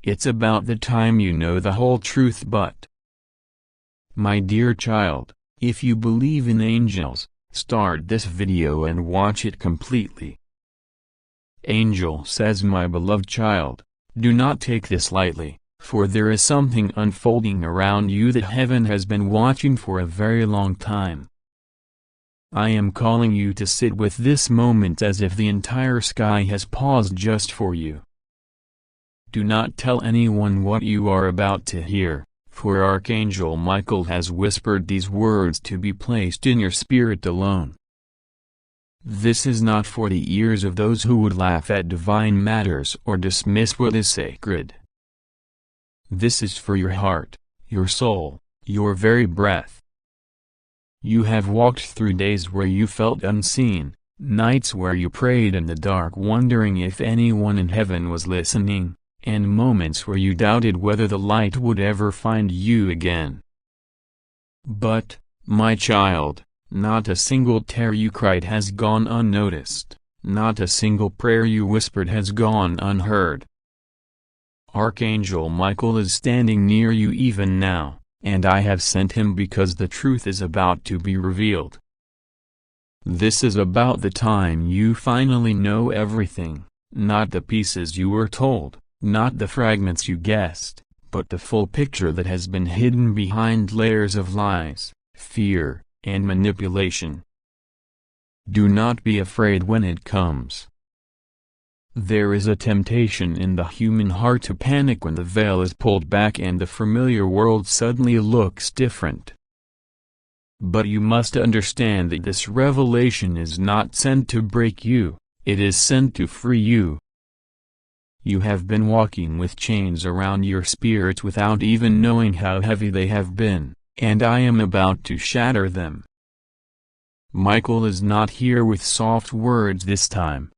it's about the time you know the whole truth. But, my dear child, if you believe in angels, start this video and watch it completely. Angel says, my beloved child, do not take this lightly, for there is something unfolding around you that heaven has been watching for a very long time. I am calling you to sit with this moment as if the entire sky has paused just for you. Do not tell anyone what you are about to hear, for Archangel Michael has whispered these words to be placed in your spirit alone. This is not for the ears of those who would laugh at divine matters or dismiss what is sacred. This is for your heart, your soul, your very breath. You have walked through days where you felt unseen, nights where you prayed in the dark wondering if anyone in heaven was listening, and moments where you doubted whether the light would ever find you again. But, my child, not a single tear you cried has gone unnoticed, not a single prayer you whispered has gone unheard. Archangel Michael is standing near you even now, and I have sent him because the truth is about to be revealed. This is about the time you finally know everything, not the pieces you were told, not the fragments you guessed, but the full picture that has been hidden behind layers of lies, fear, and manipulation. Do not be afraid when it comes. There is a temptation in the human heart to panic when the veil is pulled back and the familiar world suddenly looks different. But you must understand that this revelation is not sent to break you, it is sent to free you. You have been walking with chains around your spirits without even knowing how heavy they have been, and I am about to shatter them. Michael is not here with soft words this time.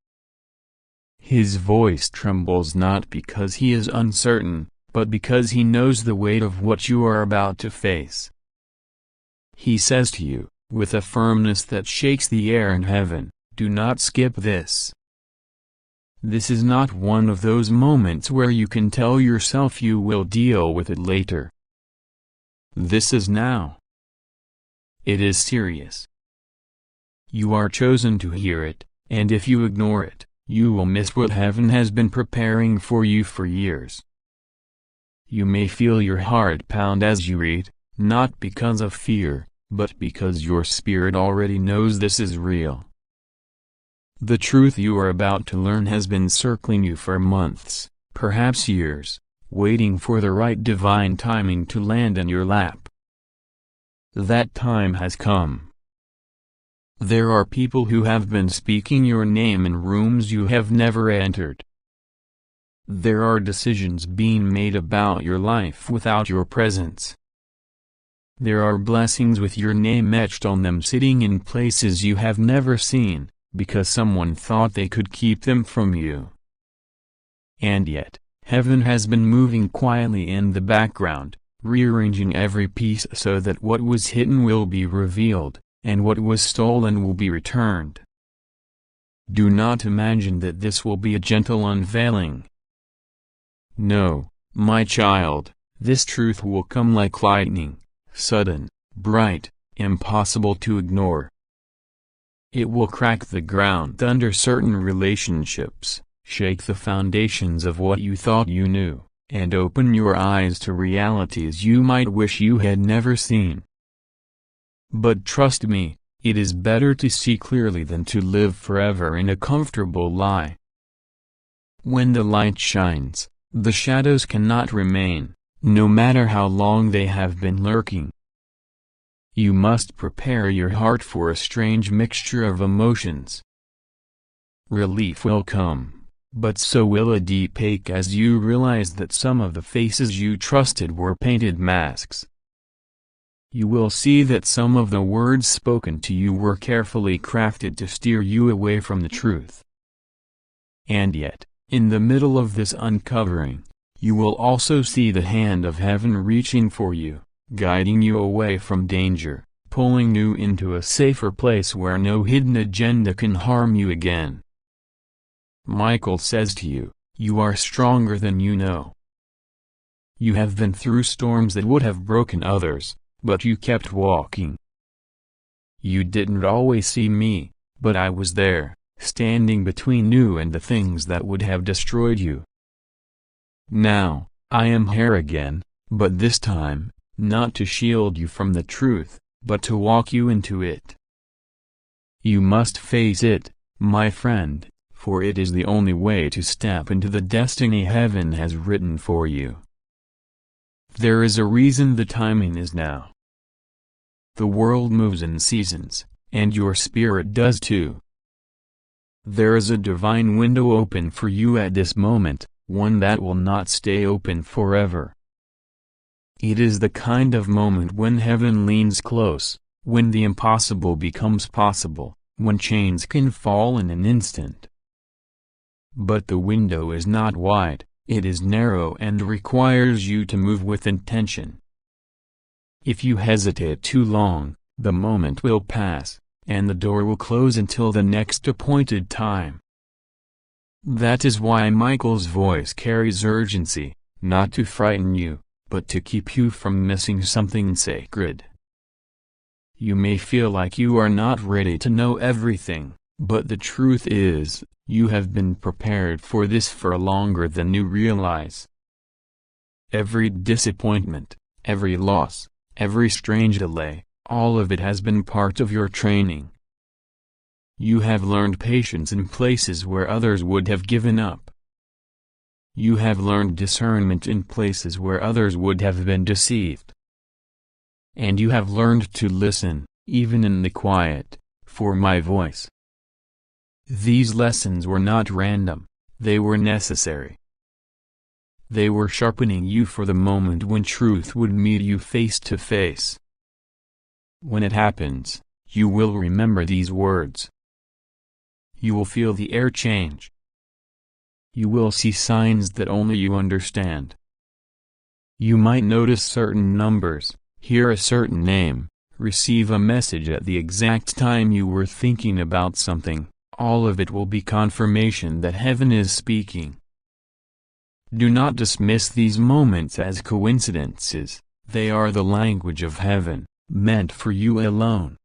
His voice trembles not because he is uncertain, but because he knows the weight of what you are about to face. He says to you, with a firmness that shakes the air in heaven, do not skip this. This is not one of those moments where you can tell yourself you will deal with it later. This is now. It is serious. You are chosen to hear it, and if you ignore it, you will miss what heaven has been preparing for you for years. You may feel your heart pound as you read, not because of fear, but because your spirit already knows this is real. The truth you are about to learn has been circling you for months, perhaps years, waiting for the right divine timing to land in your lap. That time has come. There are people who have been speaking your name in rooms you have never entered. There are decisions being made about your life without your presence. There are blessings with your name etched on them sitting in places you have never seen, because someone thought they could keep them from you. And yet, heaven has been moving quietly in the background, rearranging every piece so that what was hidden will be revealed, and what was stolen will be returned. Do not imagine that this will be a gentle unveiling. No, my child, this truth will come like lightning, sudden, bright, impossible to ignore. It will crack the ground under certain relationships, shake the foundations of what you thought you knew, and open your eyes to realities you might wish you had never seen. But trust me, it is better to see clearly than to live forever in a comfortable lie. When the light shines, the shadows cannot remain, no matter how long they have been lurking. You must prepare your heart for a strange mixture of emotions. Relief will come, but so will a deep ache as you realize that some of the faces you trusted were painted masks. You will see that some of the words spoken to you were carefully crafted to steer you away from the truth. And yet, in the middle of this uncovering, you will also see the hand of heaven reaching for you, guiding you away from danger, pulling you into a safer place where no hidden agenda can harm you again. Michael says to you, you are stronger than you know. You have been through storms that would have broken others, but you kept walking. You didn't always see me, but I was there, standing between you and the things that would have destroyed you. Now, I am here again, but this time, not to shield you from the truth, but to walk you into it. You must face it, my friend, for it is the only way to step into the destiny heaven has written for you. There is a reason the timing is now. The world moves in seasons, and your spirit does too. There is a divine window open for you at this moment, one that will not stay open forever. It is the kind of moment when heaven leans close, when the impossible becomes possible, when chains can fall in an instant. But the window is not wide, it is narrow and requires you to move with intention. If you hesitate too long, the moment will pass, and the door will close until the next appointed time. That is why Michael's voice carries urgency, not to frighten you, but to keep you from missing something sacred. You may feel like you are not ready to know everything, but the truth is, you have been prepared for this for longer than you realize. Every disappointment, every loss, every strange delay, all of it has been part of your training. You have learned patience in places where others would have given up. You have learned discernment in places where others would have been deceived. And you have learned to listen, even in the quiet, for my voice. These lessons were not random, they were necessary. They were sharpening you for the moment when truth would meet you face to face. When it happens, you will remember these words. You will feel the air change. You will see signs that only you understand. You might notice certain numbers, hear a certain name, receive a message at the exact time you were thinking about something. All of it will be confirmation that heaven is speaking. Do not dismiss these moments as coincidences, they are the language of heaven, meant for you alone.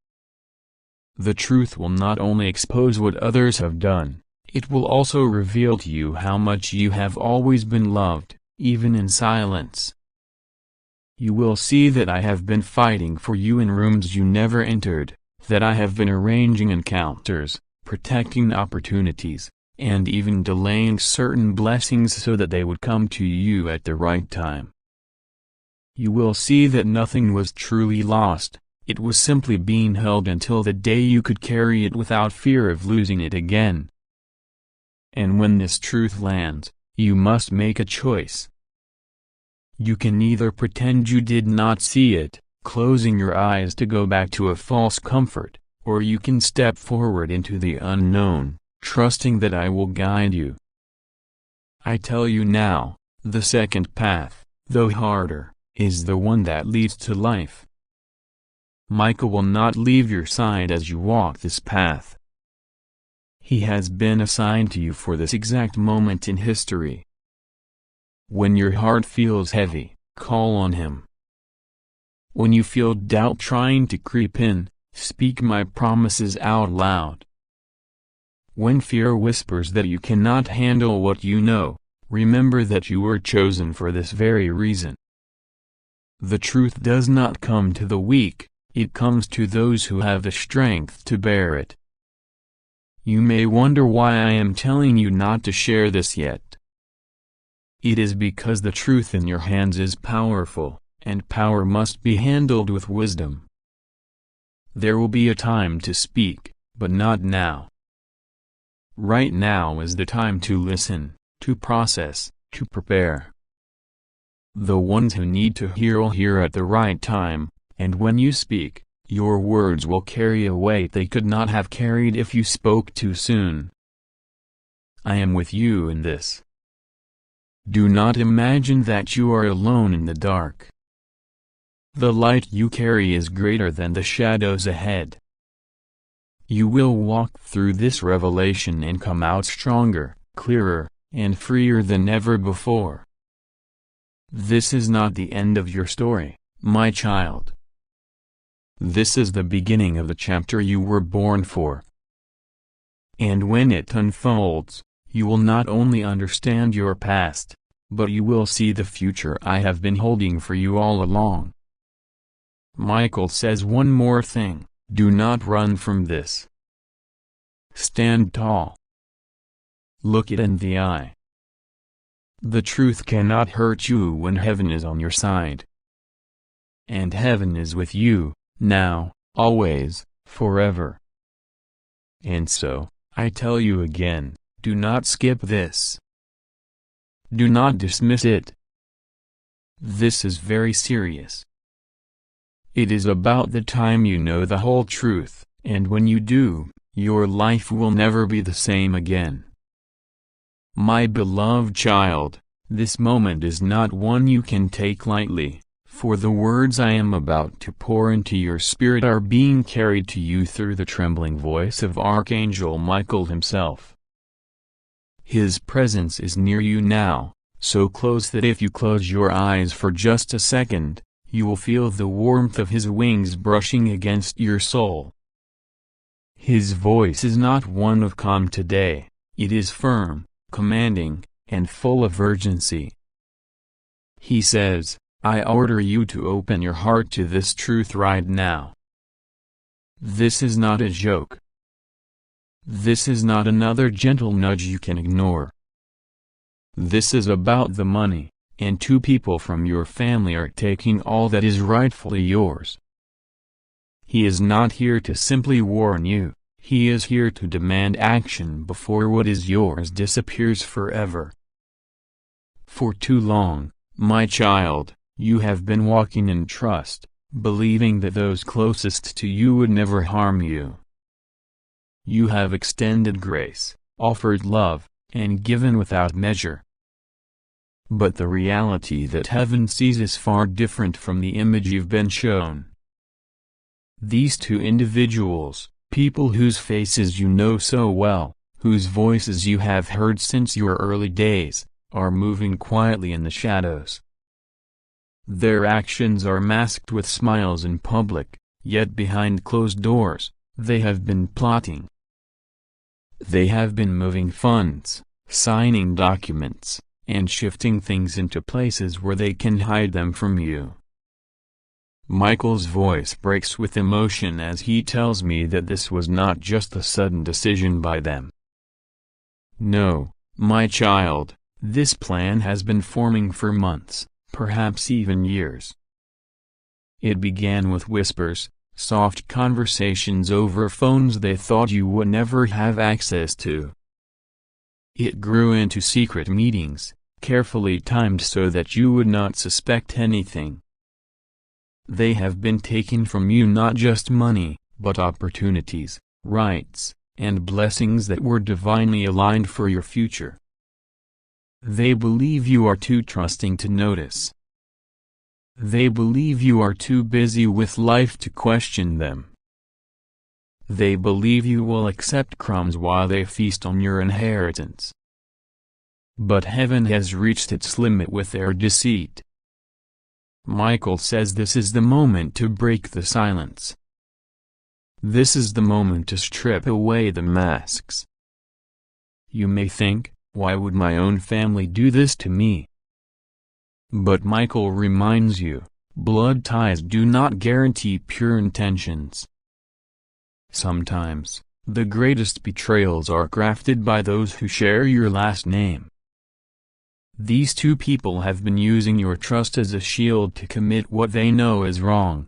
The truth will not only expose what others have done, it will also reveal to you how much you have always been loved, even in silence. You will see that I have been fighting for you in rooms you never entered, that I have been arranging encounters, protecting opportunities, and even delaying certain blessings so that they would come to you at the right time. You will see that nothing was truly lost, it was simply being held until the day you could carry it without fear of losing it again. And when this truth lands, you must make a choice. You can either pretend you did not see it, closing your eyes to go back to a false comfort, or you can step forward into the unknown, trusting that I will guide you. I tell you now, the second path, though harder, is the one that leads to life. Michael will not leave your side as you walk this path. He has been assigned to you for this exact moment in history. When your heart feels heavy, call on him. When you feel doubt trying to creep in, speak my promises out loud. When fear whispers that you cannot handle what you know, remember that you were chosen for this very reason. The truth does not come to the weak, it comes to those who have the strength to bear it. You may wonder why I am telling you not to share this yet. It is because the truth in your hands is powerful, and power must be handled with wisdom. There will be a time to speak, but not now. Right now is the time to listen, to process, to prepare. The ones who need to hear will hear at the right time, and when you speak, your words will carry a weight they could not have carried if you spoke too soon. I am with you in this. Do not imagine that you are alone in the dark. The light you carry is greater than the shadows ahead. You will walk through this revelation and come out stronger, clearer, and freer than ever before. This is not the end of your story, my child. This is the beginning of the chapter you were born for. And when it unfolds, you will not only understand your past, but you will see the future I have been holding for you all along. Michael says one more thing: do not run from this. Stand tall. Look it in the eye. The truth cannot hurt you when heaven is on your side. And heaven is with you, now, always, forever. And so, I tell you again, do not skip this. Do not dismiss it. This is very serious. It is about the time you know the whole truth, and when you do, your life will never be the same again. My beloved child, this moment is not one you can take lightly, for the words I am about to pour into your spirit are being carried to you through the trembling voice of Archangel Michael himself. His presence is near you now, so close that if you close your eyes for just a second, you will feel the warmth of his wings brushing against your soul. His voice is not one of calm today, it is firm, commanding, and full of urgency. He says, I order you to open your heart to this truth right now. This is not a joke. This is not another gentle nudge you can ignore. This is about the money, and 2 people from your family are taking all that is rightfully yours. He is not here to simply warn you, he is here to demand action before what is yours disappears forever. For too long, my child, you have been walking in trust, believing that those closest to you would never harm you. You have extended grace, offered love, and given without measure. But the reality that heaven sees is far different from the image you've been shown. These 2 individuals, people whose faces you know so well, whose voices you have heard since your early days, are moving quietly in the shadows. Their actions are masked with smiles in public, yet behind closed doors, they have been plotting. They have been moving funds, signing documents, and shifting things into places where they can hide them from you. Michael's voice breaks with emotion as he tells me that this was not just a sudden decision by them. No, my child, this plan has been forming for months, perhaps even years. It began with whispers, soft conversations over phones they thought you would never have access to. It grew into secret meetings, carefully timed so that you would not suspect anything. They have been taking from you not just money, but opportunities, rights, and blessings that were divinely aligned for your future. They believe you are too trusting to notice. They believe you are too busy with life to question them. They believe you will accept crumbs while they feast on your inheritance. But heaven has reached its limit with their deceit. Michael says this is the moment to break the silence. This is the moment to strip away the masks. You may think, why would my own family do this to me? But Michael reminds you, blood ties do not guarantee pure intentions. Sometimes, the greatest betrayals are crafted by those who share your last name. These 2 people have been using your trust as a shield to commit what they know is wrong.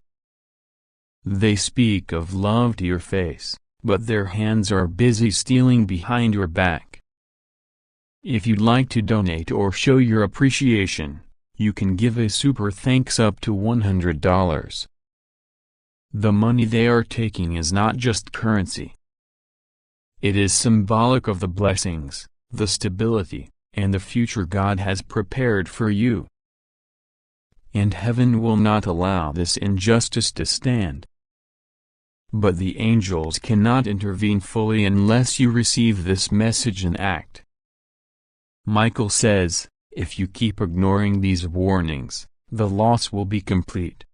They speak of love to your face, but their hands are busy stealing behind your back. If you'd like to donate or show your appreciation, you can give a super thanks up to $100. The money they are taking is not just currency. It is symbolic of the blessings, the stability, and the future God has prepared for you. And heaven will not allow this injustice to stand. But the angels cannot intervene fully unless you receive this message and act. Michael says, If you keep ignoring these warnings, the loss will be complete.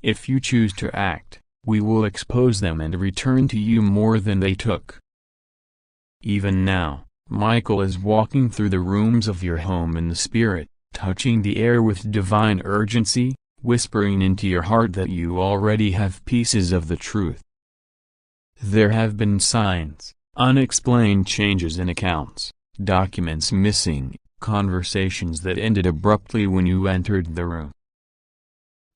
If you choose to act, we will expose them and return to you more than they took. Even now, Michael is walking through the rooms of your home in the Spirit, touching the air with divine urgency, whispering into your heart that you already have pieces of the truth. There have been signs, unexplained changes in accounts, documents missing, conversations that ended abruptly when you entered the room.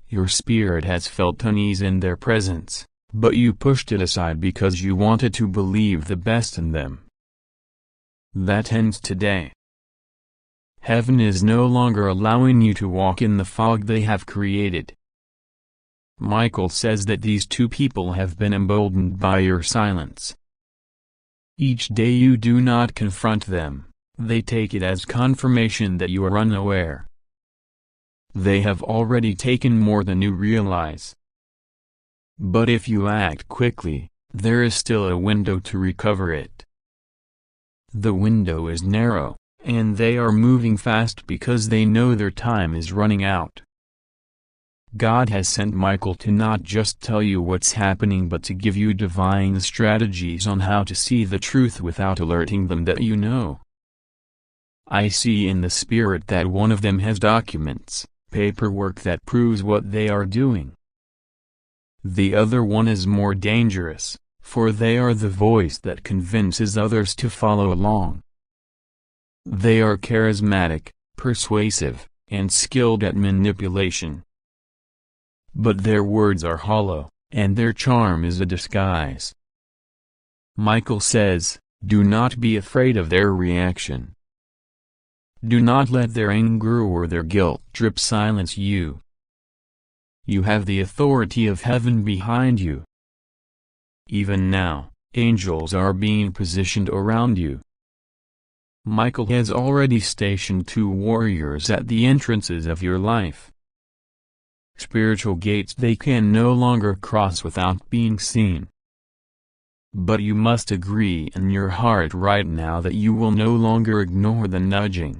Your spirit has felt unease in their presence, but you pushed it aside because you wanted to believe the best in them. That ends today. Heaven is no longer allowing you to walk in the fog they have created. Michael says that these two people have been emboldened by your silence. Each day you do not confront them, they take it as confirmation that you are unaware. They have already taken more than you realize. But if you act quickly, there is still a window to recover it. The window is narrow, and they are moving fast because they know their time is running out. God has sent Michael to not just tell you what's happening but to give you divine strategies on how to see the truth without alerting them that you know. I see in the Spirit that one of them has documents, paperwork that proves what they are doing. The other one is more dangerous, for they are the voice that convinces others to follow along. They are charismatic, persuasive, and skilled at manipulation. But their words are hollow, and their charm is a disguise. Michael says, do not be afraid of their reaction. Do not let their anger or their guilt trip silence you. You have the authority of heaven behind you. Even now, angels are being positioned around you. Michael has already stationed 2 warriors at the entrances of your life. Spiritual gates they can no longer cross without being seen. But you must agree in your heart right now that you will no longer ignore the nudging.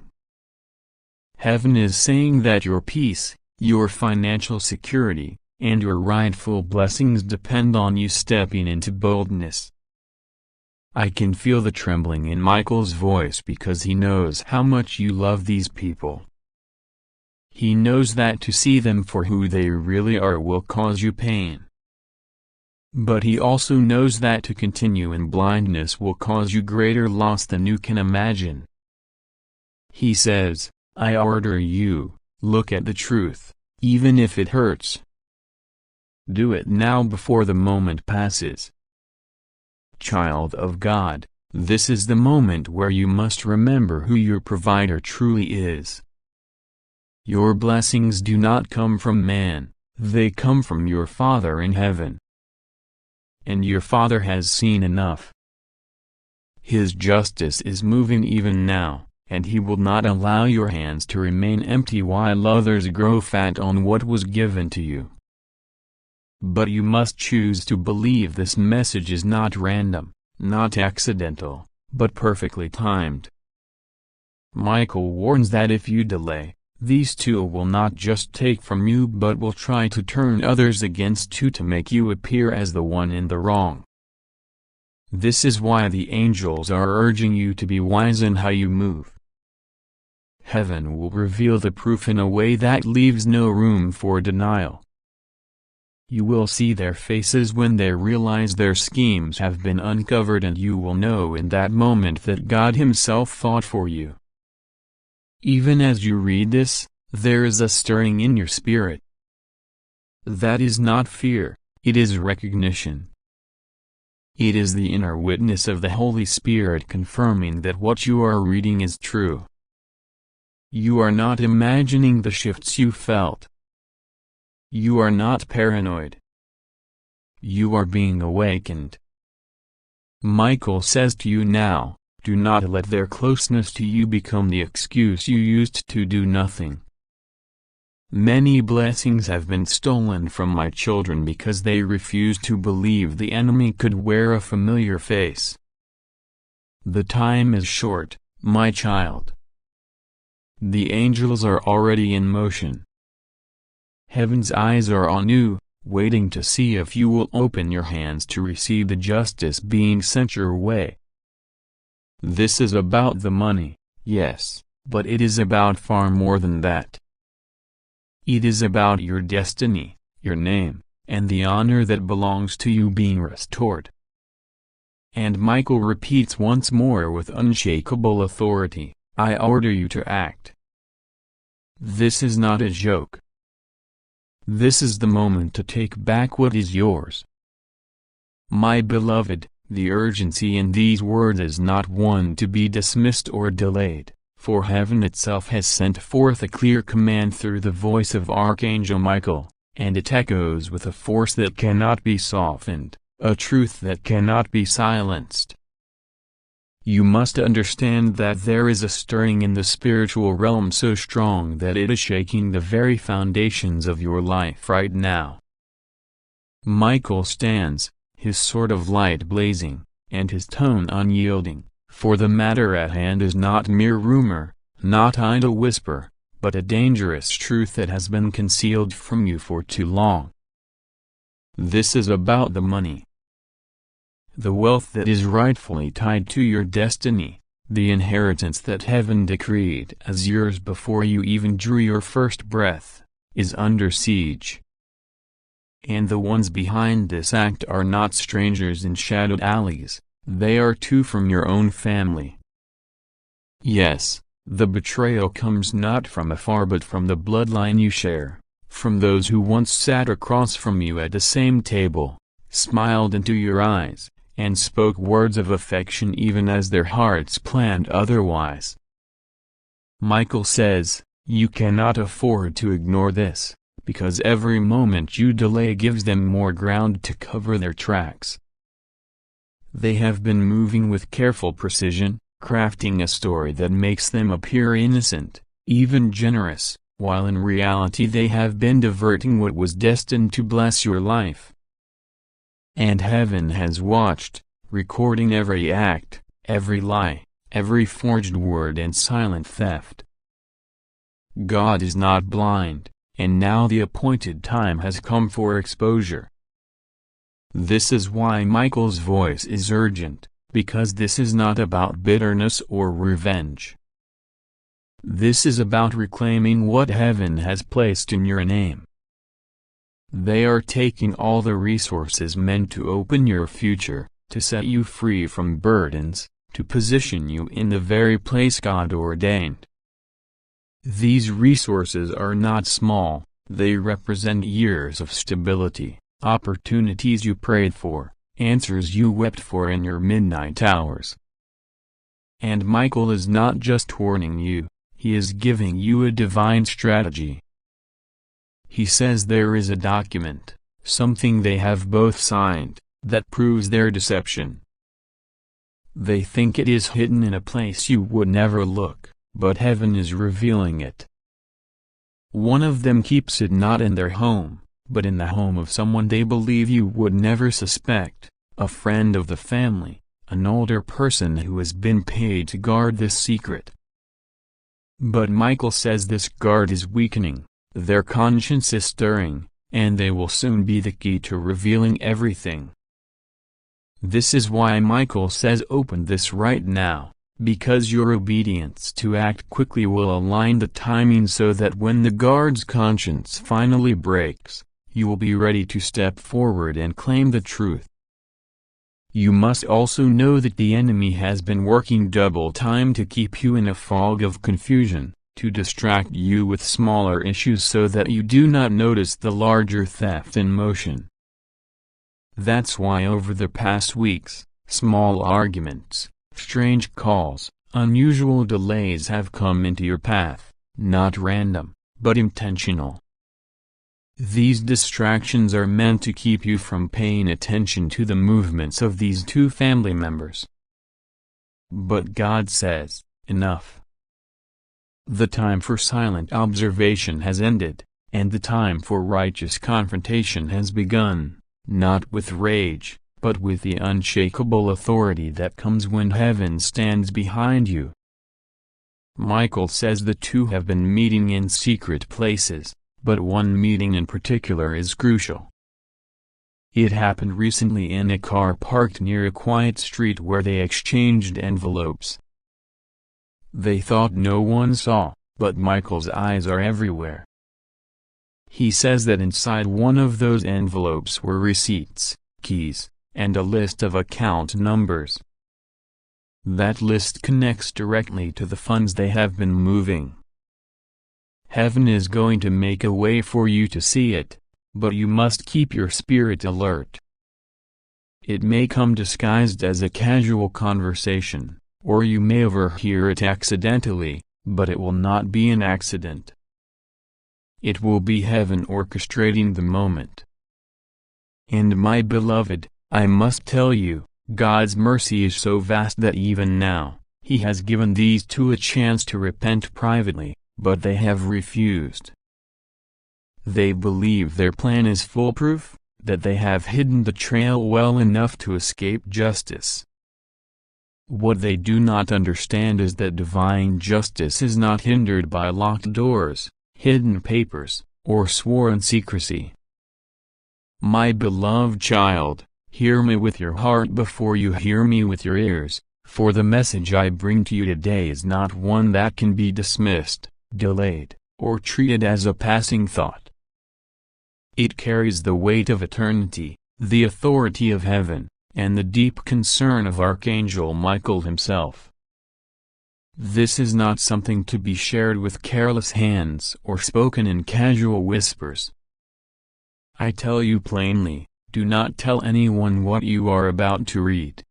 Heaven is saying that your peace, your financial security, and your rightful blessings depend on you stepping into boldness. I can feel the trembling in Michael's voice because he knows how much you love these people. He knows that to see them for who they really are will cause you pain. But he also knows that to continue in blindness will cause you greater loss than you can imagine. He says, I order you, look at the truth, even if it hurts. Do it now before the moment passes. Child of God, this is the moment where you must remember who your provider truly is. Your blessings do not come from man, they come from your Father in heaven. And your Father has seen enough. His justice is moving even now, and he will not allow your hands to remain empty while others grow fat on what was given to you. But you must choose to believe this message is not random, not accidental, but perfectly timed. Michael warns that if you delay, these 2 will not just take from you but will try to turn others against you to make you appear as the one in the wrong. This is why the angels are urging you to be wise in how you move. Heaven will reveal the proof in a way that leaves no room for denial. You will see their faces when they realize their schemes have been uncovered, and you will know in that moment that God Himself fought for you. Even as you read this, there is a stirring in your spirit. That is not fear, it is recognition. It is the inner witness of the Holy Spirit confirming that what you are reading is true. You are not imagining the shifts you felt. You are not paranoid. You are being awakened. Michael says to you now, do not let their closeness to you become the excuse you used to do nothing. Many blessings have been stolen from my children because they refused to believe the enemy could wear a familiar face. The time is short, my child. The angels are already in motion. Heaven's eyes are on you, waiting to see if you will open your hands to receive the justice being sent your way. This is about the money, yes, but it is about far more than that. It is about your destiny, your name, and the honor that belongs to you being restored. And Michael repeats once more with unshakable authority, I order you to act. This is not a joke. This is the moment to take back what is yours. My beloved, the urgency in these words is not one to be dismissed or delayed, for heaven itself has sent forth a clear command through the voice of Archangel Michael, and it echoes with a force that cannot be softened, a truth that cannot be silenced. You must understand that there is a stirring in the spiritual realm so strong that it is shaking the very foundations of your life right now. Michael stands, his sword of light blazing, and his tone unyielding, for the matter at hand is not mere rumor, not idle whisper, but a dangerous truth that has been concealed from you for too long. This is about the money. The wealth that is rightfully tied to your destiny, the inheritance that heaven decreed as yours before you even drew your first breath, is under siege. And the ones behind this act are not strangers in shadowed alleys, they are too from your own family. Yes, the betrayal comes not from afar but from the bloodline you share, from those who once sat across from you at the same table, smiled into your eyes, and spoke words of affection even as their hearts planned otherwise. Michael says, you cannot afford to ignore this, because every moment you delay gives them more ground to cover their tracks. They have been moving with careful precision, crafting a story that makes them appear innocent, even generous, while in reality they have been diverting what was destined to bless your life. And heaven has watched, recording every act, every lie, every forged word and silent theft. God is not blind, and now the appointed time has come for exposure. This is why Michael's voice is urgent, because this is not about bitterness or revenge. This is about reclaiming what heaven has placed in your name. They are taking all the resources meant to open your future, to set you free from burdens, to position you in the very place God ordained. These resources are not small, they represent years of stability, opportunities you prayed for, answers you wept for in your midnight hours. And Michael is not just warning you, he is giving you a divine strategy. He says there is a document, something they have both signed, that proves their deception. They think it is hidden in a place you would never look, but heaven is revealing it. One of them keeps it not in their home, but in the home of someone they believe you would never suspect, a friend of the family, an older person who has been paid to guard this secret. But Michael says this guard is weakening. Their conscience is stirring, and they will soon be the key to revealing everything. This is why Michael says open this right now, because your obedience to act quickly will align the timing so that when the guard's conscience finally breaks, you will be ready to step forward and claim the truth. You must also know that the enemy has been working double time to keep you in a fog of confusion, to distract you with smaller issues so that you do not notice the larger theft in motion. That's why over the past weeks, small arguments, strange calls, unusual delays have come into your path, not random, but intentional. These distractions are meant to keep you from paying attention to the movements of these two family members. But God says, enough. The time for silent observation has ended, and the time for righteous confrontation has begun, not with rage, but with the unshakable authority that comes when heaven stands behind you. Michael says the two have been meeting in secret places, but one meeting in particular is crucial. It happened recently in a car parked near a quiet street where they exchanged envelopes. They thought no one saw, but Michael's eyes are everywhere. He says that inside one of those envelopes were receipts, keys, and a list of account numbers. That list connects directly to the funds they have been moving. Heaven is going to make a way for you to see it, but you must keep your spirit alert. It may come disguised as a casual conversation, or you may overhear it accidentally, but it will not be an accident. It will be heaven orchestrating the moment. And my beloved, I must tell you, God's mercy is so vast that even now, He has given these two a chance to repent privately, but they have refused. They believe their plan is foolproof, that they have hidden the trail well enough to escape justice. What they do not understand is that divine justice is not hindered by locked doors, hidden papers, or sworn secrecy. My beloved child, hear me with your heart before you hear me with your ears, for the message I bring to you today is not one that can be dismissed, delayed, or treated as a passing thought. It carries the weight of eternity, the authority of heaven, and the deep concern of Archangel Michael himself. This is not something to be shared with careless hands or spoken in casual whispers. I tell you plainly, do not tell anyone what you are about to read.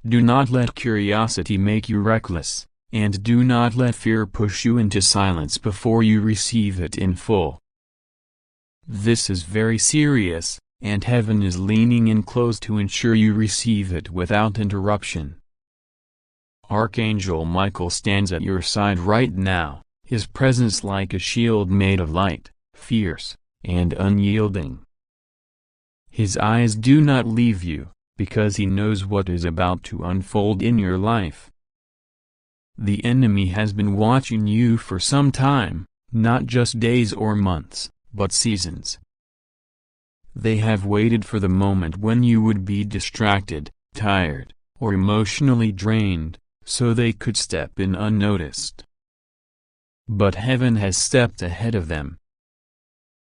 Do not let curiosity make you reckless, and do not let fear push you into silence before you receive it in full. This is very serious, and heaven is leaning in close to ensure you receive it without interruption. Archangel Michael stands at your side right now, his presence like a shield made of light, fierce, and unyielding. His eyes do not leave you, because he knows what is about to unfold in your life. The enemy has been watching you for some time, not just days or months, but seasons. They have waited for the moment when you would be distracted, tired, or emotionally drained, so they could step in unnoticed. But heaven has stepped ahead of them.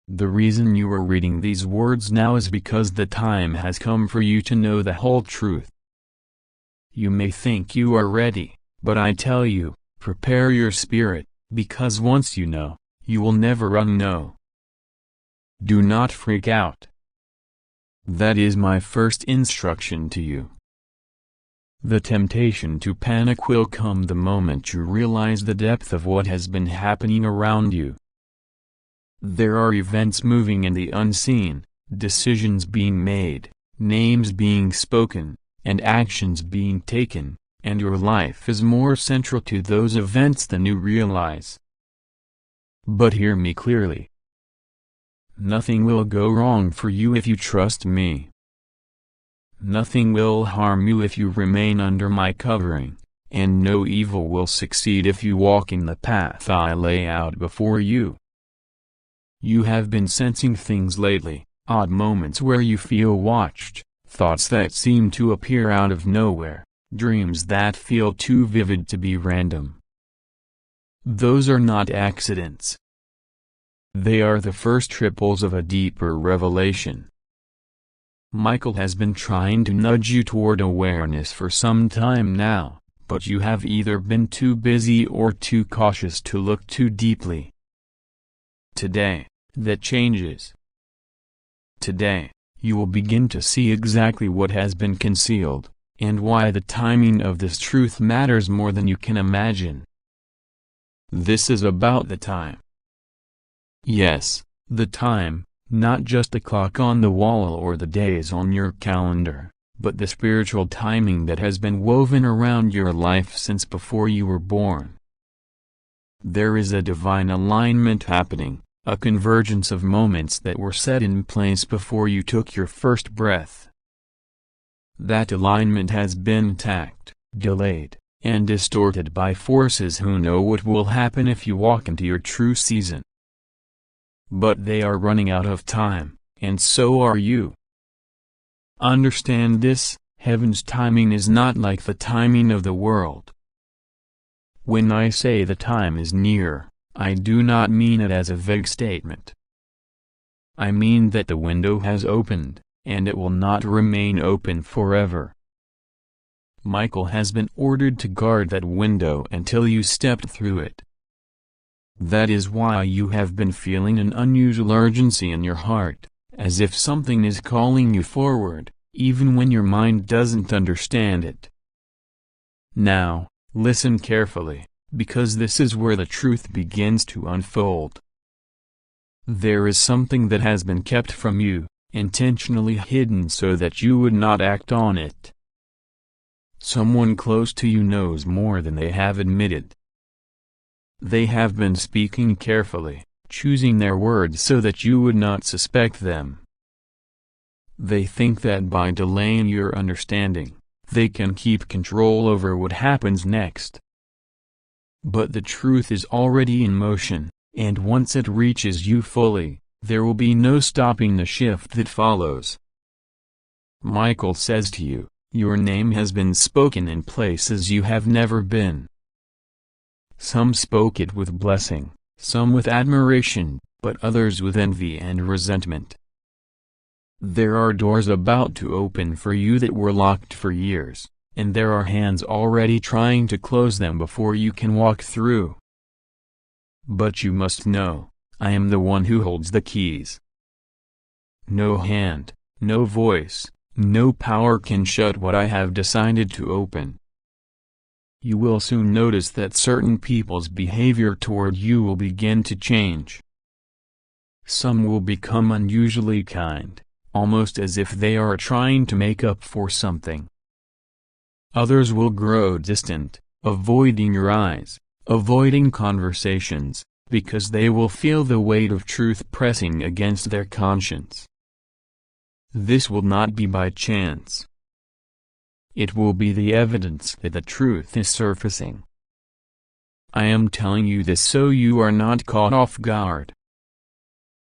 The reason you are reading these words now is because the time has come for you to know the whole truth. You may think you are ready, but I tell you, prepare your spirit, because once you know, you will never unknow. Do not freak out. That is my first instruction to you. The temptation to panic will come the moment you realize the depth of what has been happening around you. There are events moving in the unseen, decisions being made, names being spoken, and actions being taken, and your life is more central to those events than you realize. But hear me clearly. Nothing will go wrong for you if you trust me. Nothing will harm you if you remain under my covering, and no evil will succeed if you walk in the path I lay out before you. You have been sensing things lately, odd moments where you feel watched, thoughts that seem to appear out of nowhere, dreams that feel too vivid to be random. Those are not accidents. They are the first ripples of a deeper revelation. Michael has been trying to nudge you toward awareness for some time now, but you have either been too busy or too cautious to look too deeply. Today, that changes. Today, you will begin to see exactly what has been concealed, and why the timing of this truth matters more than you can imagine. This is about the time. Yes, the time, not just the clock on the wall or the days on your calendar, but the spiritual timing that has been woven around your life since before you were born. There is a divine alignment happening, a convergence of moments that were set in place before you took your first breath. That alignment has been attacked, delayed, and distorted by forces who know what will happen if you walk into your true season. But they are running out of time, and so are you. Understand this, heaven's timing is not like the timing of the world. When I say the time is near, I do not mean it as a vague statement. I mean that the window has opened, and it will not remain open forever. Michael has been ordered to guard that window until you stepped through it. That is why you have been feeling an unusual urgency in your heart, as if something is calling you forward, even when your mind doesn't understand it. Now, listen carefully, because this is where the truth begins to unfold. There is something that has been kept from you, intentionally hidden so that you would not act on it. Someone close to you knows more than they have admitted. They have been speaking carefully, choosing their words so that you would not suspect them. They think that by delaying your understanding, they can keep control over what happens next. But the truth is already in motion, and once it reaches you fully, there will be no stopping the shift that follows. Michael says to you, your name has been spoken in places you have never been. Some spoke it with blessing, some with admiration, but others with envy and resentment. There are doors about to open for you that were locked for years, and there are hands already trying to close them before you can walk through. But you must know, I am the one who holds the keys. No hand, no voice, no power can shut what I have decided to open. You will soon notice that certain people's behavior toward you will begin to change. Some will become unusually kind, almost as if they are trying to make up for something. Others will grow distant, avoiding your eyes, avoiding conversations, because they will feel the weight of truth pressing against their conscience. This will not be by chance. It will be the evidence that the truth is surfacing. I am telling you this so you are not caught off guard.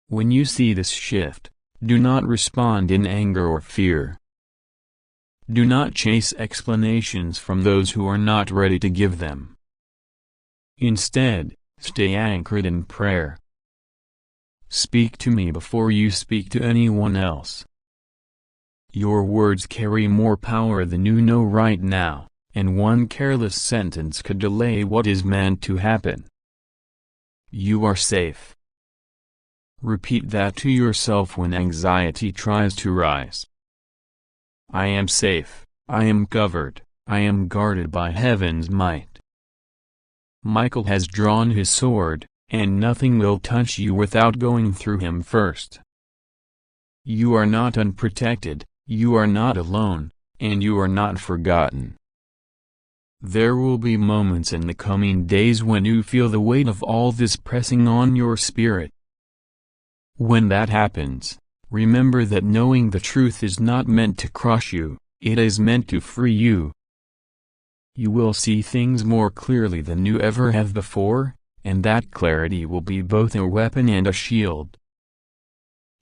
When you see this shift, do not respond in anger or fear. Do not chase explanations from those who are not ready to give them. Instead, stay anchored in prayer. Speak to me before you speak to anyone else. Your words carry more power than you know right now, and one careless sentence could delay what is meant to happen. You are safe. Repeat that to yourself when anxiety tries to rise. I am safe, I am covered, I am guarded by heaven's might. Michael has drawn his sword, and nothing will touch you without going through him first. You are not unprotected. You are not alone, and you are not forgotten. There will be moments in the coming days when you feel the weight of all this pressing on your spirit. When that happens, remember that knowing the truth is not meant to crush you, it is meant to free you. You will see things more clearly than you ever have before, and that clarity will be both a weapon and a shield.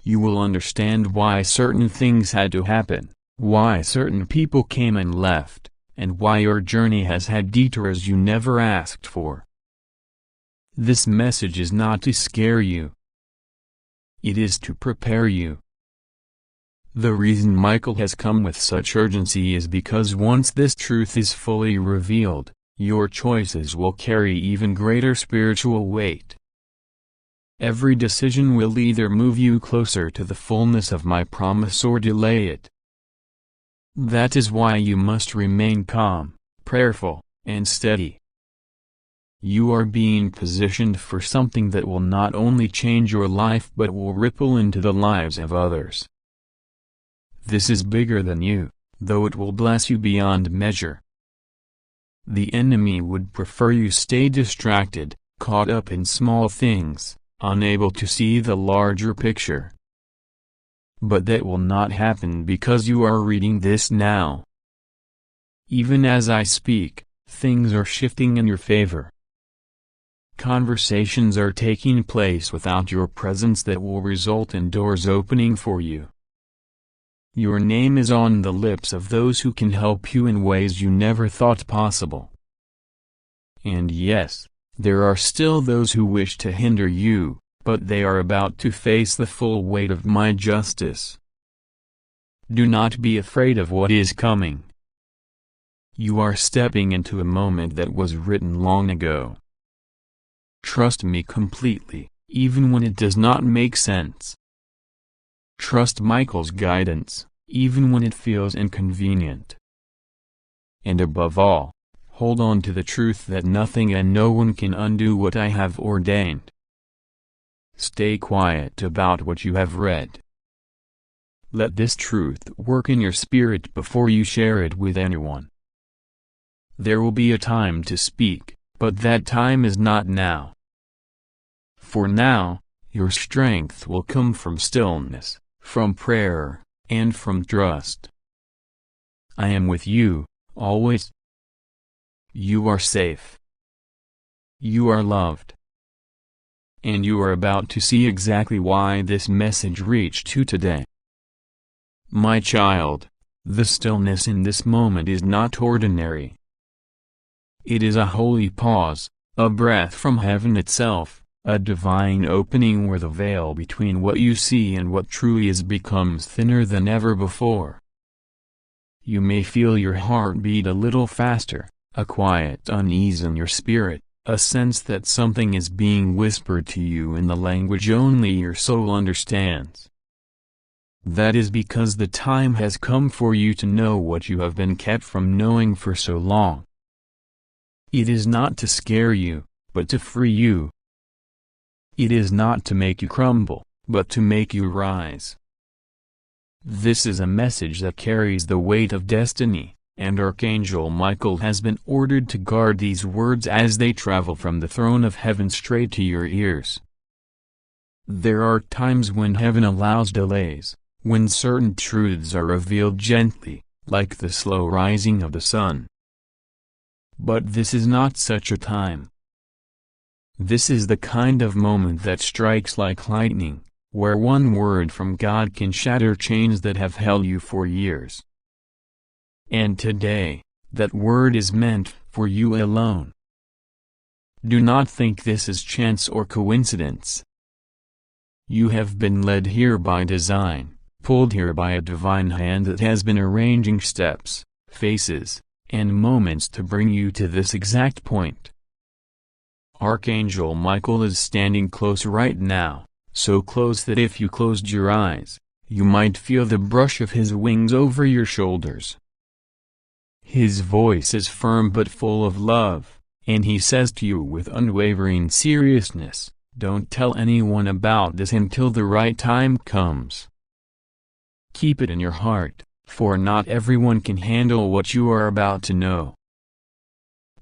You will understand why certain things had to happen, why certain people came and left, and why your journey has had detours you never asked for. This message is not to scare you. It is to prepare you. The reason Michael has come with such urgency is because once this truth is fully revealed, your choices will carry even greater spiritual weight. Every decision will either move you closer to the fullness of my promise or delay it. That is why you must remain calm, prayerful, and steady. You are being positioned for something that will not only change your life but will ripple into the lives of others. This is bigger than you, though it will bless you beyond measure. The enemy would prefer you stay distracted, caught up in small things, unable to see the larger picture. But that will not happen because you are reading this now. Even as I speak, Things are shifting in your favor. Conversations are taking place without your presence that will result in doors opening for you. Your name is on the lips of those who can help you in ways you never thought possible. And yes, there are still those who wish to hinder you, but they are about to face the full weight of my justice. Do not be afraid of what is coming. You are stepping into a moment that was written long ago. Trust me completely, even when it does not make sense. Trust Michael's guidance, even when it feels inconvenient. And above all, hold on to the truth that nothing and no one can undo what I have ordained. Stay quiet about what you have read. Let this truth work in your spirit before you share it with anyone. There will be a time to speak, but that time is not now. For now, your strength will come from stillness, from prayer, and from trust. I am with you, always. You are safe. You are loved. And you are about to see exactly why this message reached you today. My child, the stillness in this moment is not ordinary. It is a holy pause, a breath from heaven itself, a divine opening where the veil between what you see and what truly is becomes thinner than ever before. You may feel your heart beat a little faster, a quiet unease in your spirit, a sense that something is being whispered to you in the language only your soul understands. That is because the time has come for you to know what you have been kept from knowing for so long. It is not to scare you, but to free you. It is not to make you crumble, but to make you rise. This is a message that carries the weight of destiny, and Archangel Michael has been ordered to guard these words as they travel from the throne of heaven straight to your ears. There are times when heaven allows delays, when certain truths are revealed gently, like the slow rising of the sun. But this is not such a time. This is the kind of moment that strikes like lightning, where one word from God can shatter chains that have held you for years. And today, that word is meant for you alone. Do not think this is chance or coincidence. You have been led here by design, pulled here by a divine hand that has been arranging steps, faces, and moments to bring you to this exact point. Archangel Michael is standing close right now, so close that if you closed your eyes, you might feel the brush of his wings over your shoulders. His voice is firm but full of love, and he says to you with unwavering seriousness, "Don't tell anyone about this until the right time comes. Keep it in your heart, for not everyone can handle what you are about to know.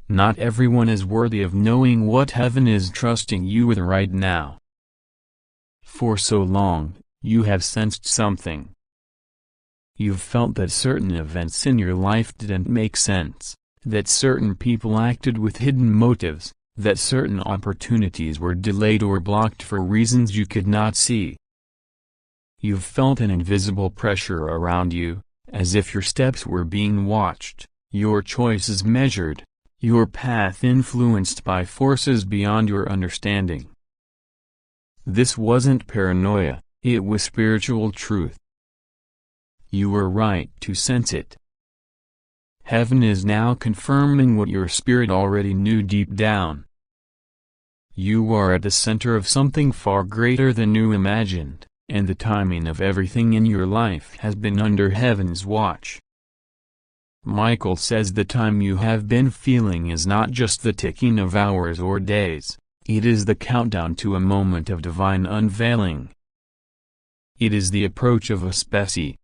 Not everyone is worthy of knowing what heaven is trusting you with right now. For so long, you have sensed something. You've felt that certain events in your life didn't make sense, that certain people acted with hidden motives, that certain opportunities were delayed or blocked for reasons you could not see. You've felt an invisible pressure around you, as if your steps were being watched, your choices measured, your path influenced by forces beyond your understanding. This wasn't paranoia, it was spiritual truth. You were right to sense it. Heaven is now confirming what your spirit already knew deep down. You are at the center of something far greater than you imagined, and the timing of everything in your life has been under heaven's watch. Michael says the time you have been feeling is not just the ticking of hours or days, it is the countdown to a moment of divine unveiling. It is the approach of a specie,